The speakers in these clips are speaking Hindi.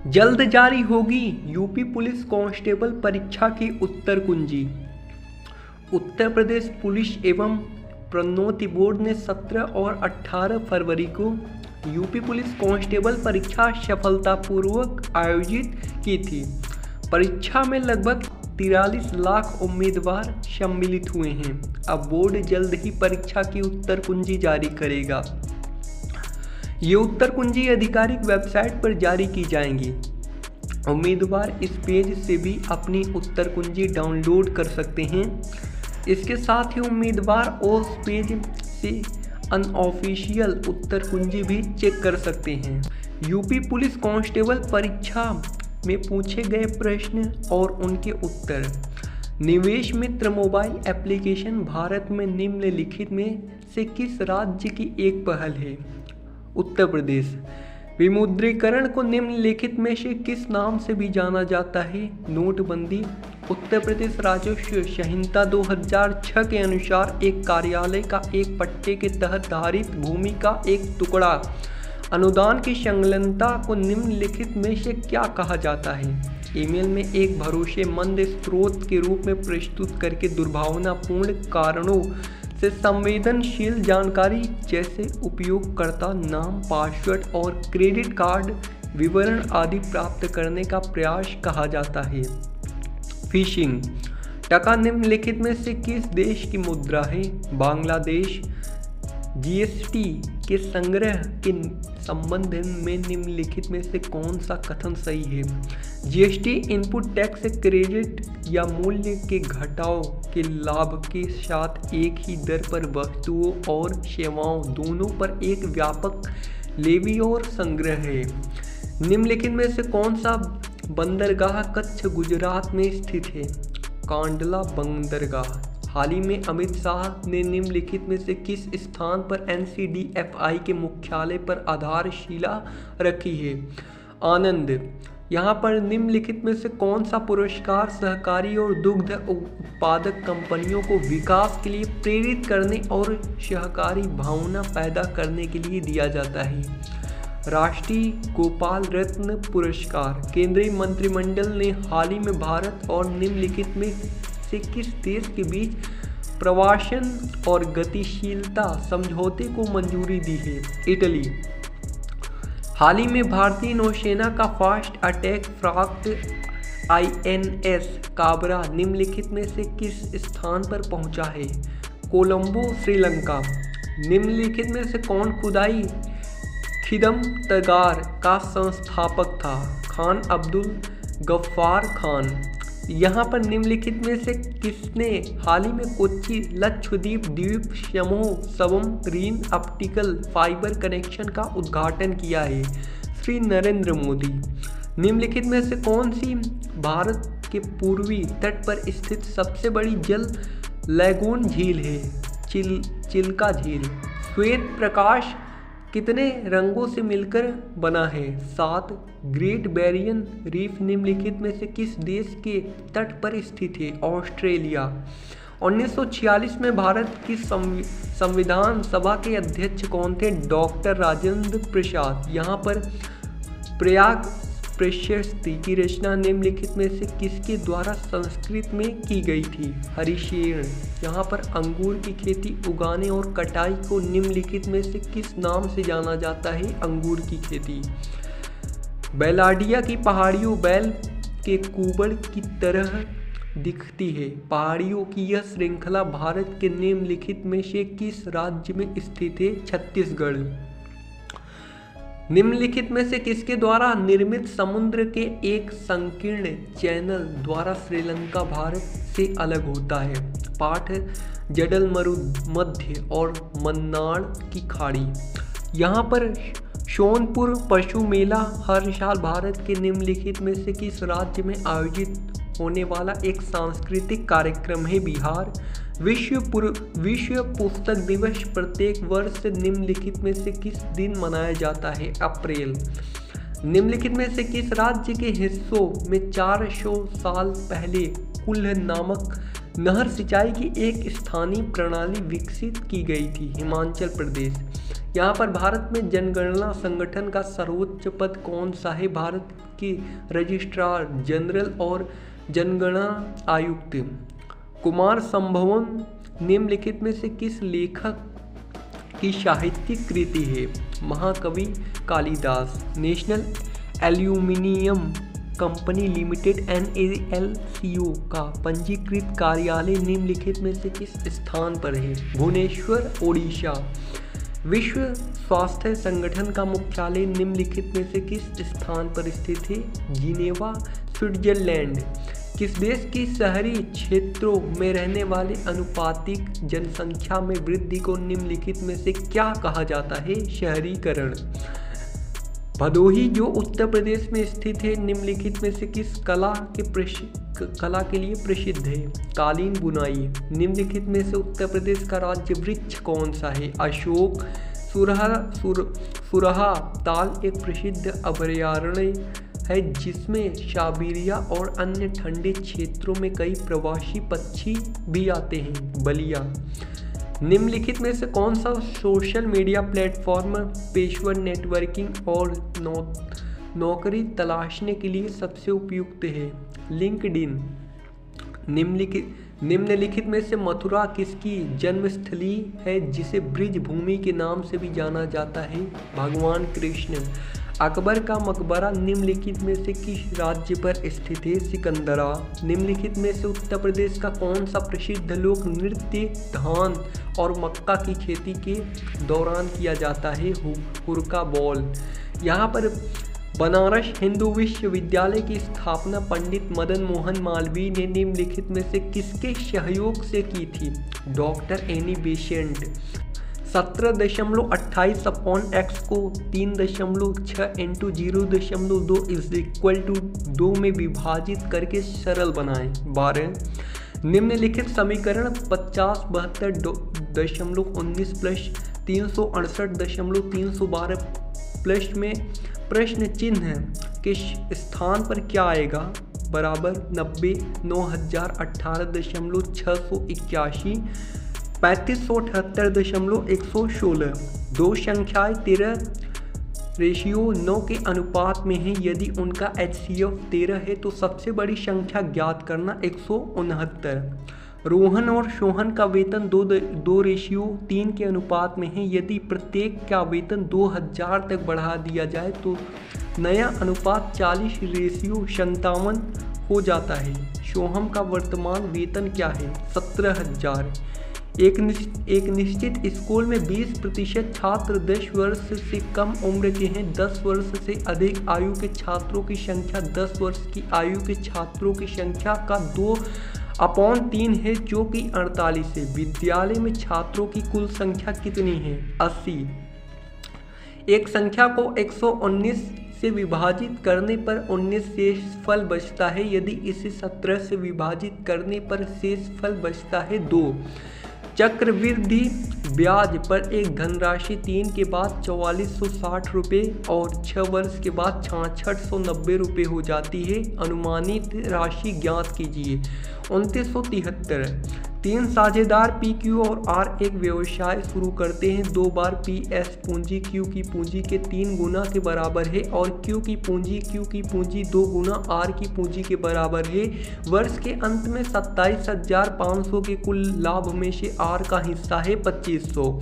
जल्द जारी होगी यूपी पुलिस कांस्टेबल परीक्षा की उत्तर कुंजी। उत्तर प्रदेश पुलिस एवं प्रोन्नति बोर्ड ने 17 और 18 फरवरी को यूपी पुलिस कांस्टेबल परीक्षा सफलतापूर्वक आयोजित की थी। परीक्षा में लगभग 43 लाख उम्मीदवार सम्मिलित हुए हैं। अब बोर्ड जल्द ही परीक्षा की उत्तर कुंजी जारी करेगा। ये उत्तर कुंजी आधिकारिक वेबसाइट पर जारी की जाएंगी। उम्मीदवार इस पेज से भी अपनी उत्तर कुंजी डाउनलोड कर सकते हैं। इसके साथ ही उम्मीदवार उस पेज से अनऑफिशियल उत्तर कुंजी भी चेक कर सकते हैं। यूपी पुलिस कांस्टेबल परीक्षा में पूछे गए प्रश्न और उनके उत्तर। निवेश मित्र मोबाइल एप्लीकेशन भारत में निम्नलिखित में से किस राज्य की एक पहल है? उत्तर प्रदेश। विमुद्रीकरण को निम्नलिखित में से किस नाम से भी जाना जाता है? नोटबंदी। उत्तर प्रदेश राजस्व संहिता 2006 के अनुसार एक कार्यालय का एक पट्टे के तहत धारित भूमि का एक टुकड़ा अनुदान की संलग्नता को निम्नलिखित में से क्या कहा जाता है? ईमेल में एक भरोसेमंद स्रोत के रूप में प्रस्तुत करके दुर्भावनापूर्ण कारणों से संवेदनशील जानकारी जैसे उपयोगकर्ता नाम, पासवर्ड और क्रेडिट कार्ड विवरण आदि प्राप्त करने का प्रयास कहा जाता है। फिशिंग। टका निम्नलिखित में से किस देश की मुद्रा है? बांग्लादेश। जीएसटी के संग्रह के संबंध में निम्नलिखित में से कौन सा कथन सही है? जीएसटी इनपुट टैक्स क्रेडिट या मूल्य के घटाव के लाभ के साथ एक ही दर पर वस्तुओं और सेवाओं दोनों पर एक व्यापक लेवी और संग्रह है। निम्नलिखित में से कौन सा बंदरगाह कच्छ गुजरात में स्थित है? कांडला बंदरगाह। हाल ही में अमित शाह ने निम्नलिखित में से किस स्थान पर NCDFI के मुख्यालय पर आधारशिला रखी है? आनंद। यहाँ पर निम्नलिखित में से कौन सा पुरस्कार सहकारी और दुग्ध उत्पादक कंपनियों को विकास के लिए प्रेरित करने और सहकारी भावना पैदा करने के लिए दिया जाता है? राष्ट्रीय गोपाल रत्न पुरस्कार। केंद्रीय मंत्रिमंडल ने हाल ही में भारत और निम्नलिखित में से किस देश के बीच प्रवासन और गतिशीलता समझौते को मंजूरी दी है? इटली। हाल ही में भारतीय नौसेना का फास्ट अटैक फ्रैगेट INS काबरा निम्नलिखित में से किस स्थान पर पहुंचा है? कोलंबो, श्रीलंका। निम्नलिखित में से कौन खुदाई खिदमतगार का संस्थापक था? खान अब्दुल गफ्फार खान। यहाँ पर निम्नलिखित में से किसने हाल ही में कोच्चि लक्षद्वीप द्वीप समूह सबमरीन ऑप्टिकल फाइबर कनेक्शन का उद्घाटन किया है? श्री नरेंद्र मोदी। निम्नलिखित में से कौन सी भारत के पूर्वी तट पर स्थित सबसे बड़ी जल लैगून झील है? चिल्का झील। श्वेत प्रकाश कितने रंगों से मिलकर बना है? 7। ग्रेट बैरियर रीफ निम्नलिखित में से किस देश के तट पर स्थित है? ऑस्ट्रेलिया। 1946 में भारत की संविधान सभा के अध्यक्ष कौन थे? डॉक्टर राजेंद्र प्रसाद। यहाँ पर प्रयाग प्रशस्ति की रचना निम्नलिखित में से किसके द्वारा संस्कृत में की गई थी? हरिशेन। यहाँ पर अंगूर की खेती, उगाने और कटाई को निम्नलिखित में से किस नाम से जाना जाता है? अंगूर की खेती। बैलाडिया की पहाड़ियों बैल के कुबड़ की तरह दिखती है। पहाड़ियों की यह श्रृंखला भारत के निम्नलिखित में से किस राज्य में स्थित है? छत्तीसगढ़। निम्नलिखित में से किसके द्वारा निर्मित समुद्र के एक संकीर्ण चैनल द्वारा श्रीलंका भारत से अलग होता है? पाठ जडल मरुमध्य और मन्नार की खाड़ी। यहाँ पर सोनपुर पशु मेला हर साल भारत के निम्नलिखित में से किस राज्य में आयोजित होने वाला एक सांस्कृतिक कार्यक्रम है? बिहार। विश्व पुस्तक दिवस प्रत्येक वर्ष निम्नलिखित में से किस दिन मनाया जाता है? अप्रैल। निम्नलिखित में से किस राज्य के हिस्सों में 400 साल पहले कुल्ह नामक नहर सिंचाई की एक स्थानीय प्रणाली विकसित की गई थी? हिमाचल प्रदेश। यहाँ पर भारत में जनगणना संगठन का सर्वोच्च पद कौन सा है? भारत के रजिस्ट्रार जनरल और जनगणना आयुक्त। कुमार संभवम निम्नलिखित में से किस लेखक की साहित्यिक कृति है? महाकवि Kalidas. National aluminium company limited NALCO का पंजीकृत कार्यालय निम्नलिखित में से किस स्थान पर है? भुवनेश्वर, ओडिशा। विश्व स्वास्थ्य संगठन का मुख्यालय निम्नलिखित में से किस स्थान पर स्थित है? Geneva, Switzerland. किस देश की शहरी क्षेत्रों में रहने वाले अनुपातिक जनसंख्या में वृद्धि को निम्नलिखित में से क्या कहा जाता है? शहरीकरण। भदोही जो उत्तर प्रदेश में स्थित है निम्नलिखित में से किस कला के लिए प्रसिद्ध है? कालीन बुनाई। निम्नलिखित में से उत्तर प्रदेश का राज्य वृक्ष कौन सा है? अशोक। सुरहा ताल एक प्रसिद्ध अभयारण्य है जिसमें साइबेरिया और अन्य ठंडे क्षेत्रों में कई प्रवासी पक्षी भी आते हैं। बलिया। निम्नलिखित में से कौन सा सोशल मीडिया प्लेटफॉर्म पेशेवर नेटवर्किंग और नौकरी तलाशने के लिए सबसे उपयुक्त है? लिंक्डइन। निम्नलिखित में से मथुरा किसकी जन्मस्थली है जिसे ब्रिज भूमि के नाम से भी जाना जाता है? भगवान कृष्ण। अकबर का मकबरा निम्नलिखित में से किस राज्य पर स्थित है? सिकंदरा। निम्नलिखित में से उत्तर प्रदेश का कौन सा प्रसिद्ध लोक नृत्य धान और मक्का की खेती के दौरान किया जाता है? हुरका बॉल। यहाँ पर बनारस हिंदू विश्वविद्यालय की स्थापना पंडित मदन मोहन मालवीय ने निम्नलिखित में से किसके सहयोग से की थी? Doctor Annie Besant. 17.28/x को 3.6 × 0.2 = 2 में विभाजित करके सरल बनाएं। 12 निम्नलिखित समीकरण 5072.19 + 368.312 में प्रश्न चिन्ह के स्थान पर क्या आएगा? बराबर 90 9018.681 3578.116। दो संख्याएं 13:9 के अनुपात में हैं। यदि उनका HCF 13 है तो सबसे बड़ी संख्या ज्ञात करना। 169। रोहन और सोहन का वेतन 2:3 के अनुपात में है। यदि प्रत्येक का वेतन 2000 तक बढ़ा दिया जाए तो नया अनुपात 40:57 हो जाता है। सोहम का वर्तमान वेतन क्या है? 17,000। एक निश्चित स्कूल में 20% छात्र 10 वर्ष से कम उम्र के हैं। 10 वर्ष से अधिक आयु के छात्रों की संख्या 10 वर्ष की आयु के छात्रों की संख्या का 2/3 है जो कि 48 है। विद्यालय में छात्रों की कुल संख्या कितनी है? 80। एक संख्या को 119 से विभाजित करने पर 19 शेषफल बचता है। यदि इसे 17 से विभाजित करने पर शेषफल बचता है 2। चक्रवृद्धि ब्याज पर एक धनराशि 3 के बाद 4460 रुपये और 6 वर्ष के बाद 6690 रुपये हो जाती है। अनुमानित राशि ज्ञात कीजिए। 2973। 3 साझेदार PQ और R एक व्यवसाय शुरू करते हैं। 2 बार PS पूंजी Q की पूंजी के 3 गुना के बराबर है और Q की पूंजी 2 गुना R की पूंजी के बराबर है। वर्ष के अंत में 27,500 के कुल लाभ में से R का हिस्सा है 2500।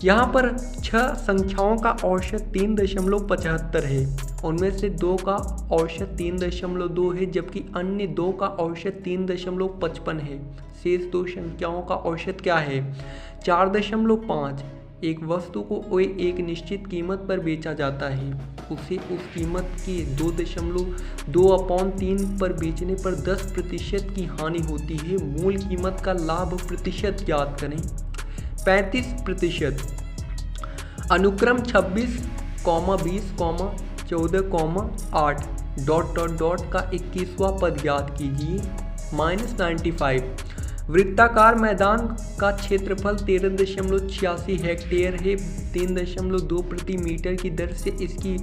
यहाँ पर 6 संख्याओं का औसत 3.75 है। उनमें से 2 का औसत 3.2 है जबकि अन्य 2 का औसत 3.55 है। शेष 2 संख्याओं का औसत क्या है? 4.5। एक वस्तु को एक निश्चित कीमत पर बेचा जाता है। उसे उस कीमत के 2/3 पर बेचने पर 10% की हानि होती है। मूल कीमत का लाभ प्रतिशत ज्ञात करें। 35%। अनुक्रम 26, 20, 14, 8 ... का 21वां पद ज्ञात कीजिए। -95। वृत्ताकार मैदान का क्षेत्रफल 13.86 हेक्टेयर है। 3.2 प्रति मीटर की दर से इसकी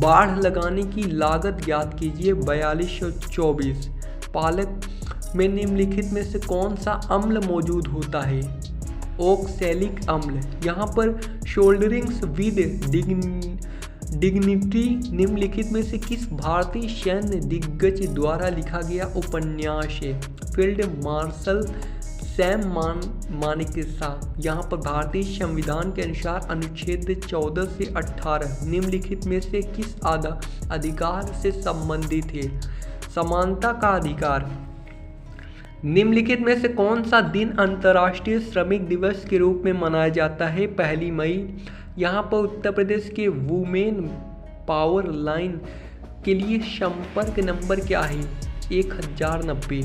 बाढ़ लगाने की लागत ज्ञात कीजिए। 4224। पालक में निम्नलिखित में से कौन सा अम्ल मौजूद होता है? ओक्सैलिक अम्ल। यहाँ पर शोल्डरिंग्स विद डिग्निटी निम्नलिखित में से किस भारतीय सैन्य दिग्गज द्वारा लिखा गया उपन्यास है? Field marshal Sam Manekshaw. यहाँ पर भारतीय संविधान के अनुसार अनुच्छेद 14 से 18 निम्नलिखित में से किस अधिकार से संबंधित है? समानता का अधिकार। निम्नलिखित में से कौन सा दिन अंतर्राष्ट्रीय श्रमिक दिवस के रूप में मनाया जाता है? 1 मई। यहाँ पर उत्तर प्रदेश के वुमेन पावर लाइन के लिए संपर्क नंबर क्या है? 1090।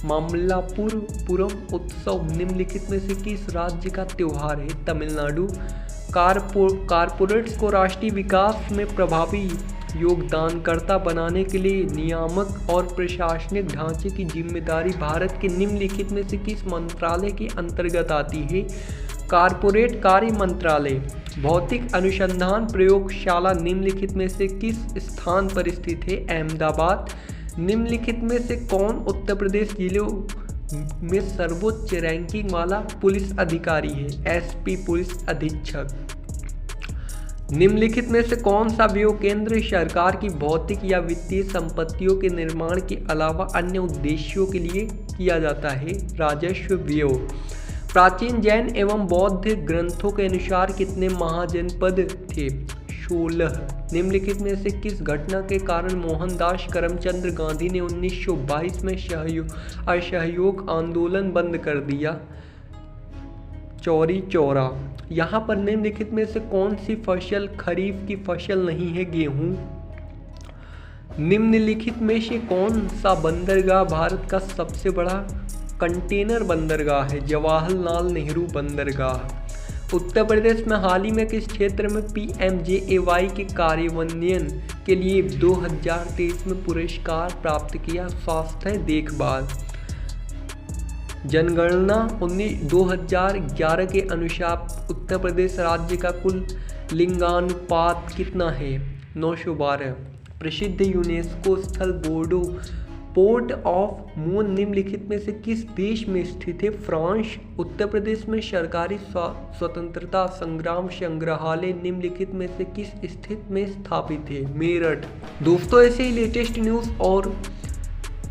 मामल्लापुरम उत्सव निम्नलिखित में से किस राज्य का त्योहार है? तमिलनाडु। कारपोरेट्स को राष्ट्रीय विकास में प्रभावी योगदानकर्ता बनाने के लिए नियामक और प्रशासनिक ढांचे की जिम्मेदारी भारत के निम्नलिखित में से किस मंत्रालय के अंतर्गत आती है? कारपोरेट कार्य मंत्रालय। भौतिक अनुसंधान प्रयोगशाला निम्नलिखित में से किस स्थान पर स्थित है? अहमदाबाद। निम्नलिखित में से कौन उत्तर प्रदेश जिलों में सर्वोच्च रैंकिंग वाला पुलिस अधिकारी है? एसपी पुलिस अधीक्षक। निम्नलिखित में से कौन सा व्यय केंद्र सरकार की भौतिक या वित्तीय संपत्तियों के निर्माण के अलावा अन्य उद्देश्यों के लिए किया जाता है? राजस्व व्यय। प्राचीन जैन एवं बौद्ध ग्रंथों के अनुसार कितने महाजनपद थे? 16। निम्नलिखित में से किस घटना के कारण मोहनदास करमचंद गांधी ने 1922 में असहयोग आंदोलन बंद कर दिया? चौरी चौरा। यहाँ पर निम्नलिखित में से कौन सी फसल खरीफ की फसल नहीं है? गेहूँ। निम्नलिखित में से कौन सा बंदरगाह भारत का सबसे बड़ा कंटेनर बंदरगाह है? जवाहरलाल नेहरू बंदरगाह। उत्तर प्रदेश में हाल ही में किस क्षेत्र में PMJAY के कार्यान्वयन के लिए 2023 में पुरस्कार प्राप्त किया? स्वास्थ्य देखभाल। जनगणना 2011 के अनुसार उत्तर प्रदेश राज्य का कुल लिंगानुपात कितना है? 912। प्रसिद्ध यूनेस्को स्थल बोर्डो पोर्ट ऑफ मून निम्नलिखित में से किस देश में स्थित है? फ्रांस। उत्तर प्रदेश में सरकारी स्वतंत्रता संग्राम संग्रहालय निम्नलिखित में से किस स्थित में स्थापित है? मेरठ। दोस्तों, ऐसे ही लेटेस्ट न्यूज़ और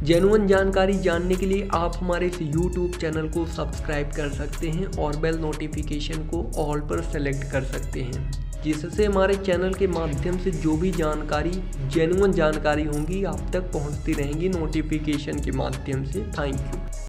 जेन्युइन जानकारी जानने के लिए आप हमारे इस YouTube चैनल को सब्सक्राइब कर सकते हैं और बेल नोटिफिकेशन को ऑल पर सेलेक्ट कर सकते हैं, जिससे हमारे चैनल के माध्यम से जो भी जानकारी जेन्युइन जानकारी होंगी आप तक पहुंचती रहेंगी नोटिफिकेशन के माध्यम से। Thank you.